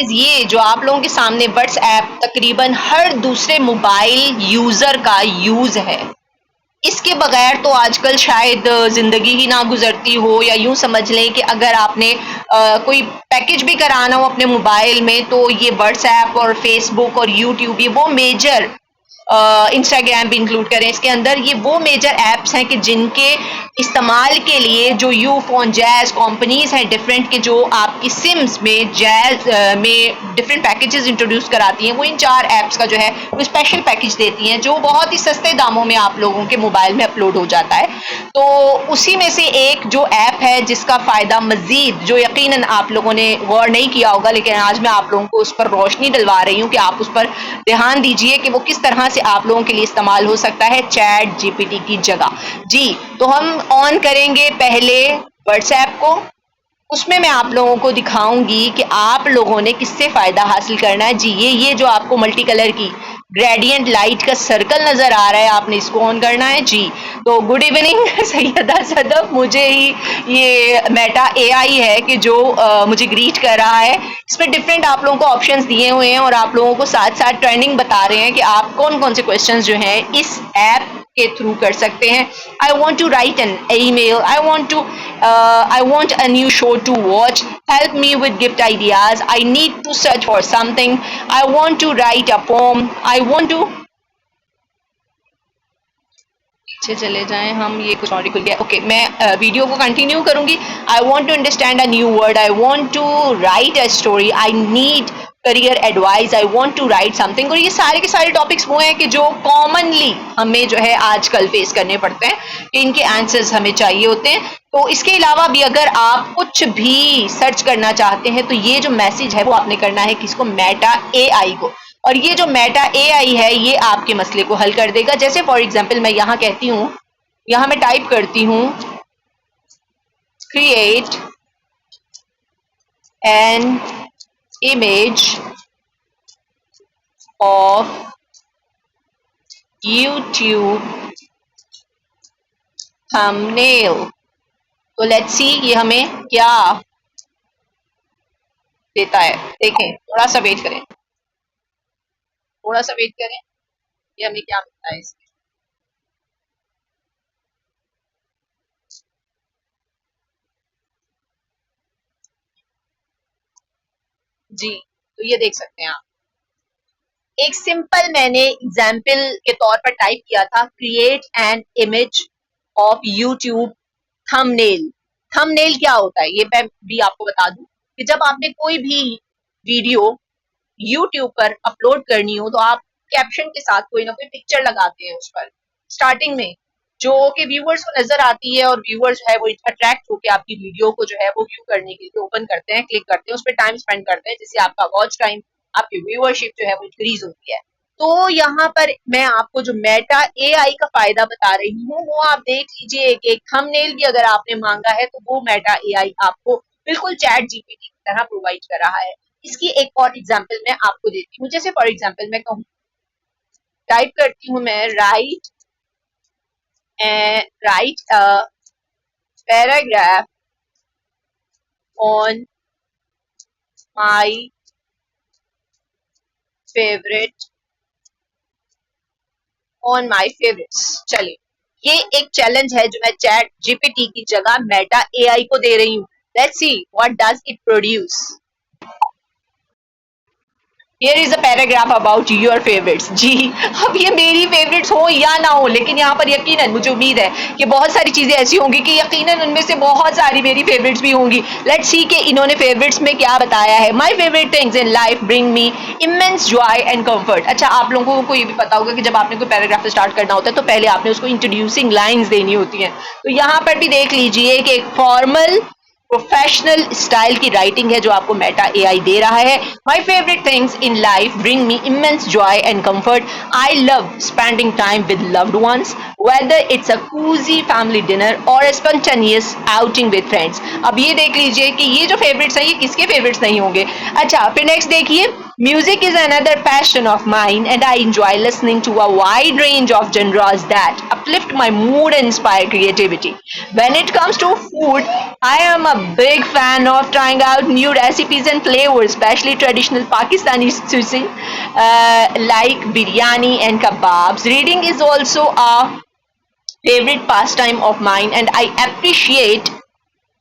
Guys ये जो आप लोगों के सामने व्हाट्सएप तकरीबन हर दूसरे मोबाइल यूजर का यूज है। इसके बगैर तो आजकल शायद जिंदगी ही ना गुजरती हो, या यूं समझ लें कि अगर आपने कोई पैकेज भी कराना हो अपने मोबाइल में तो ये व्हाट्सएप और फेसबुक और यूट्यूब, ये वो मेजर, इंस्टाग्राम भी इंक्लूड करें इसके अंदर, ये वो मेजर ऐप्स हैं कि जिनके इस्तेमाल के लिए जो यू फोन जैज कंपनीज हैं डिफरेंट के, जो आपकी सिम्स में जैज में डिफरेंट पैकेजेस इंट्रोड्यूस कराती हैं, वो इन 4 ऐप्स का जो है वो स्पेशल पैकेज देती हैं जो बहुत ही सस्ते दामों में आप लोगों के मोबाइल में अपलोड हो जाता है। तो उसी में से एक जो ऐप है जिसका फ़ायदा मज़ीद, जो यकीनन आप लोगों ने गौर नहीं किया होगा, लेकिन आज मैं आप लोगों को उस पर रोशनी डलवा रही हूँ कि आप उस पर ध्यान दीजिए कि वो किस तरह से आप लोगों के लिए इस्तेमाल हो सकता है चैट जीपीटी की जगह। जी, तो हम ऑन करेंगे पहले व्हाट्सएप को, उसमें मैं आप लोगों को दिखाऊंगी कि आप लोगों ने किससे फ़ायदा हासिल करना है। जी, ये जो आपको मल्टी कलर की ग्रेडियंट लाइट का सर्कल नज़र आ रहा है, आपने इसको ऑन करना है। जी, तो गुड इवनिंग सैयदा सदफ, मुझे ही ये मेटा एआई है कि जो मुझे ग्रीट कर रहा है। इसमें डिफरेंट आप लोगों को ऑप्शंस दिए हुए हैं और आप लोगों को साथ साथ ट्रेंडिंग बता रहे हैं कि आप कौन कौन से क्वेश्चंस जो हैं इस ऐप के थ्रू कर सकते हैं। I want to write an email, I want a new show to watch, help me with gift ideas, I need to search for something, I want to write a poem, I want to पीछे चले जाएं हम, ये कुछ और ही खुल गया। Okay, मैं वीडियो को कंटिन्यू करूंगी। I want to understand a new word, I want to write a story, I need career advice, I want to write something. और ये सारे के सारे टॉपिक्स वो हैं कि जो कॉमनली हमें जो है आजकल फेस करने पड़ते हैं, कि इनके आंसर्स हमें चाहिए होते हैं। तो इसके अलावा भी अगर आप कुछ भी सर्च करना चाहते हैं तो ये जो मैसेज है वो आपने करना है किसको, मेटा एआई को। और ये जो मेटा एआई है ये आपके मसले को हल कर देगा। जैसे फॉर एग्जांपल मैं यहाँ कहती हूँ, यहाँ मैं टाइप करती हूँ create an image of YouTube thumbnail. तो लेट्स सी ये हमें क्या देता है। देखें, थोड़ा सा वेट करें, थोड़ा सा वेट करें, ये हमें क्या मिलता है इसमें। जी, तो ये देख सकते हैं आप, एक सिंपल मैंने एग्जाम्पल के तौर पर टाइप किया था create an image of YouTube thumbnail. Thumbnail क्या होता है ये मैं भी आपको बता दूं कि जब आपने कोई भी वीडियो यूट्यूब पर अपलोड करनी हो तो आप कैप्शन के साथ कोई ना कोई पिक्चर लगाते हैं उस पर स्टार्टिंग में, जो कि व्यूअर्स को नजर आती है और व्यूअर्स जो है वो अट्रैक्ट होकर आपकी वीडियो को जो है वो व्यू करने के लिए ओपन करते हैं, क्लिक करते हैं, उस पर टाइम स्पेंड करते हैं, जिससे आपका वॉच टाइम, आपकी व्यूअरशिप जो है वो इंक्रीज होती है। तो यहाँ पर मैं आपको जो मेटा एआई का फायदा बता रही हूँ वो आप देख लीजिए कि एक थंबनेल भी अगर आपने मांगा है तो वो मेटा एआई आपको बिल्कुल चैट जीपीटी की तरह प्रोवाइड कर रहा है। इसकी एक और एग्जांपल मैं आपको देती हूँ। जैसे फॉर एग्जांपल मैं कहूँ, टाइप करती हूँ मैं right a paragraph on my favourite on my favourites. चलिए, ये एक चैलेंज है जो मैं चैट जीपीटी की जगह मेटा एआई को दे रही हूँ। Let's see what does it produce. Here is a paragraph about your favorites। जी, अब ये मेरी फेवरेट्स हो या ना हो, लेकिन यहाँ पर यकीनन मुझे उम्मीद है कि बहुत सारी चीजें ऐसी होंगी कि यकीनन उनमें से बहुत सारी मेरी फेवरेट्स भी होंगी। लेट्स सी कि इन्होंने फेवरेट्स में क्या बताया है। My favourite things in life bring me immense Joy and comfort. अच्छा, आप लोगों को ये भी पता होगा कि जब आपने कोई पैराग्राफ स्टार्ट करना होता है तो पहले आपने उसको इंट्रोड्यूसिंग लाइन्स देनी होती हैं। तो यहाँ पर भी देख लीजिए कि एक फॉर्मल प्रोफेशनल स्टाइल की राइटिंग है जो आपको मेटा एआई दे रहा है। My favourite things in life bring me immense Joy and comfort, I love spending time with loved ones, whether it's a cozy family dinner or a spontaneous outing with friends. अब ये देख लीजिए कि ये जो favorites हैं ये किसके favorites नहीं होंगे. अच्छा, फिर next देखिए, music is another passion of mine and I enjoy listening to a wide range of genres that uplift my mood and inspire creativity. When it comes to food, I am a big fan of trying out new recipes and flavors, especially traditional Pakistani cuisine like biryani and kebabs. Reading is also a favorite pastime of mine, and I appreciate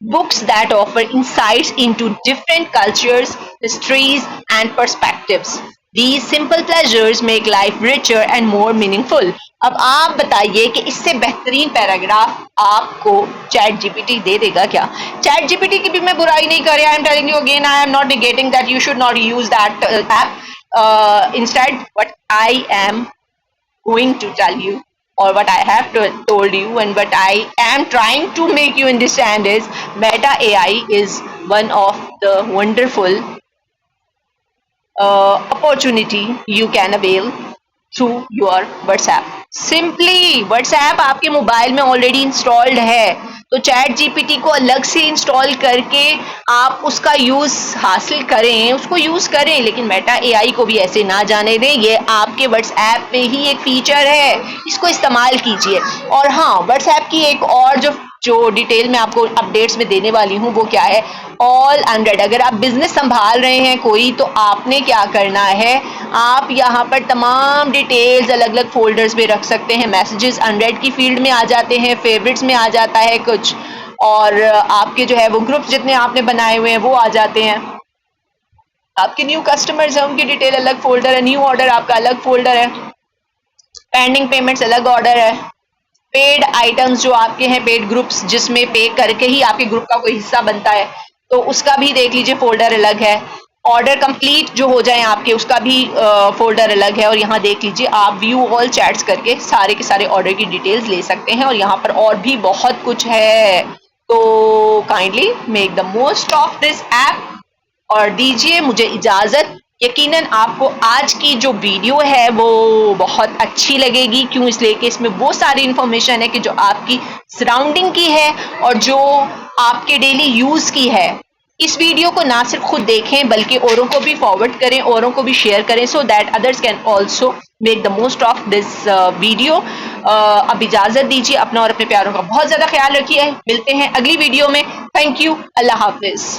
books that offer insights into different cultures, histories, and perspectives. These simple pleasures make life richer and more meaningful. अब आप बताइए कि इससे बेहतरीन paragraph आपको chat GPT दे देगा क्या? Chat GPT की भी मैं बुराई नहीं कर रहा. I am telling you again, I am not negating that you should not use that app. Instead, what I am going to tell you, or what I have told you, and what I am trying to make you understand is Meta AI is one of the wonderful opportunity you can avail through your WhatsApp. Simply WhatsApp आपके mobile में already installed है, तो chat GPT को अलग से install करके आप उसका यूज हासिल करें, उसको यूज करें, लेकिन मेटा एआई को भी ऐसे ना जाने दें. ये आपके व्हाट्सएप पे ही एक फीचर है, इसको इस्तेमाल कीजिए. और हाँ, व्हाट्सएप की एक और जो डिटेल में आपको अपडेट्स में देने वाली हूँ वो क्या है, ऑल 100. अगर आप बिजनेस संभाल रहे हैं कोई, तो आपने क्या करना है, आप यहाँ पर तमाम डिटेल्स अलग अलग फोल्डर्स में रख सकते हैं. मैसेजेस 100 की फील्ड में आ जाते हैं, फेवरेट्स में आ जाता है कुछ, और आपके जो है वो ग्रुप्स जितने आपने बनाए हुए हैं वो आ जाते हैं. आपके न्यू कस्टमर्स हैं उनकी डिटेल अलग फोल्डर है, न्यू ऑर्डर आपका अलग फोल्डर है, पेंडिंग पेमेंट्स अलग ऑर्डर है, पेड आइटम्स जो आपके हैं, पेड ग्रुप्स जिसमें पे करके ही आपके ग्रुप का कोई हिस्सा बनता है, तो उसका भी देख लीजिए फोल्डर अलग है. ऑर्डर कंप्लीट जो हो जाए आपके, उसका भी फोल्डर अलग है. और यहाँ देख लीजिए, आप व्यू ऑल चैट्स करके सारे के सारे ऑर्डर की डिटेल्स ले सकते हैं. और यहाँ पर और भी बहुत कुछ है, तो kindly make the most of this app और दीजिए मुझे इजाजत. यकीनन आपको आज की जो वीडियो है वो बहुत अच्छी लगेगी. क्यों? इसलिए कि इसमें वो सारी इंफॉर्मेशन है कि जो आपकी सराउंडिंग की है और जो आपके डेली यूज की है. इस वीडियो को ना सिर्फ खुद देखें बल्कि औरों को भी फॉरवर्ड करें, औरों को भी शेयर करें, so that others can also make the most of this video. अब इजाजत दीजिए, अपना और अपने प्यारों का बहुत ज्यादा ख्याल रखिए. मिलते हैं अगली वीडियो में. Thank you. Allah Hafiz.